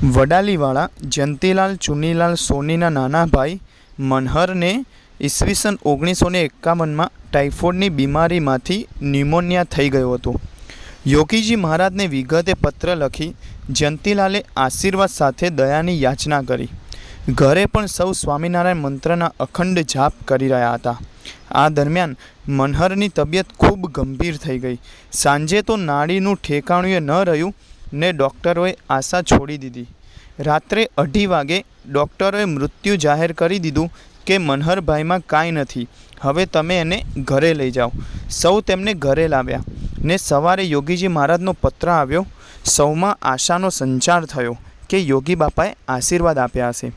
વડાલીવાળા જયંતીલાલ ચુનીલાલ સોનીના નાના ભાઈ મનહરને ઈસવીસન 1951માં ટાઇફોઇડની બીમારીમાંથી ન્યુમોનિયા થઈ ગયો હતો। યોગીજી મહારાજને વિગતે પત્ર લખી જયંતીલાલે આશીર્વાદ સાથે દયાની યાચના કરી। ઘરે પણ સૌ સ્વામિનારાયણ મંત્રના અખંડ જાપ કરી રહ્યા હતા। આ દરમિયાન મનહરની તબિયત ખૂબ ગંભીર થઈ ગઈ। સાંજે તો નાડીનું ઠેકાણું ન રહ્યું ને ડૉક્ટરોએ આશા છોડી દીધી। રાત્રે 2:30 વાગે ડૉક્ટરોએ મૃત્યુ જાહેર કરી દીધું કે મનહરભાઈમાં કાંઈ નથી, હવે તમે એને ઘરે લઈ જાઓ। સૌ તેમને ઘરે લાવ્યા ને સવારે યોગીજી મહારાજનો પત્ર આવ્યો। સૌમાં આશાનો સંચાર થયો કે યોગી બાપાએ આશીર્વાદ આપ્યા હશે।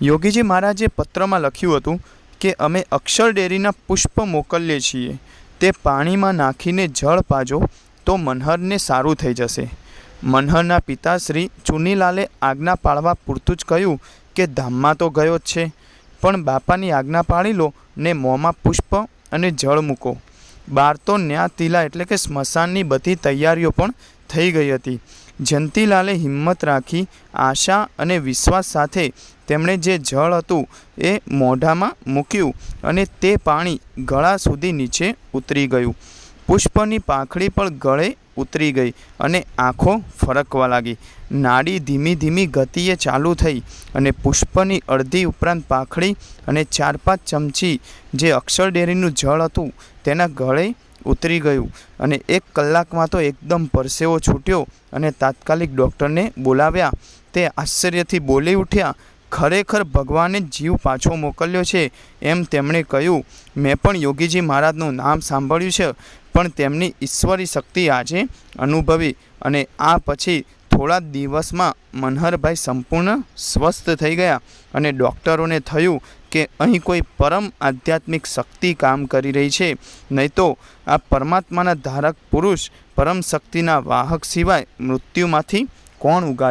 યોગીજી મહારાજે પત્રમાં લખ્યું હતું કે અમે અક્ષર ડેરીના પુષ્પ મોકલીએ છીએ, તે પાણીમાં નાખીને જળ પાજો તો મનહરને સારું થઈ જશે। મનહરના પિતા શ્રી ચુનીલાલે આજ્ઞા પાળવા પૂરતું જ કહ્યું કે ધામમાં તો ગયો જ છે, પણ બાપાની આજ્ઞા પાળી લો ને મોંમાં પુષ્પ અને જળ મૂકો। બહાર તો ન્યા તીલા એટલે કે સ્મશાનની બધી તૈયારીઓ પણ થઈ ગઈ હતી। જયંતીલાલે હિંમત રાખી આશા અને વિશ્વાસ સાથે તેમણે જે જળ હતું એ મોઢામાં મૂક્યું અને તે પાણી ગળા સુધી નીચે ઉતરી ગયું। પુષ્પની પાંખડી પણ ગળે ઉતરી ગઈ અને આંખો ફરકવા લાગી। નાડી ધીમી ધીમી ગતિએ ચાલુ થઈ અને પુષ્પની અડધી ઉપરાંત પાંખડી અને 4-5 ચમચી જે અક્ષર ડેરીનું જળ હતું તેના ગળે ઉતરી ગયું અને 1 કલાકમાં તો એકદમ પરસેવો છૂટ્યો અને તાત્કાલિક ડૉક્ટરને બોલાવ્યા। તે આશ્ચર્યથી બોલી ઉઠ્યા, ખરેખર ભગવાને જીવ પાછો મોકલ્યો છે એમ તેમણે કહ્યું। મેં પણ યોગીજી મહારાજનું નામ સાંભળ્યું છે, પણ તેમની ઈશ્વરી શક્તિ આજે અનુભવી અને આ પછી થોડા દિવસમાં મનહરભાઈ સંપૂર્ણ સ્વસ્થ થઈ ગયા અને ડૉક્ટરોને થયું કે અહીં કોઈ પરમ આધ્યાત્મિક શક્તિ કામ કરી રહી છે, નહીં તો આ પરમાત્માના ધારક પુરુષ પરમ શક્તિના વાહક સિવાય મૃત્યુમાંથી કોણ ઉગાડે।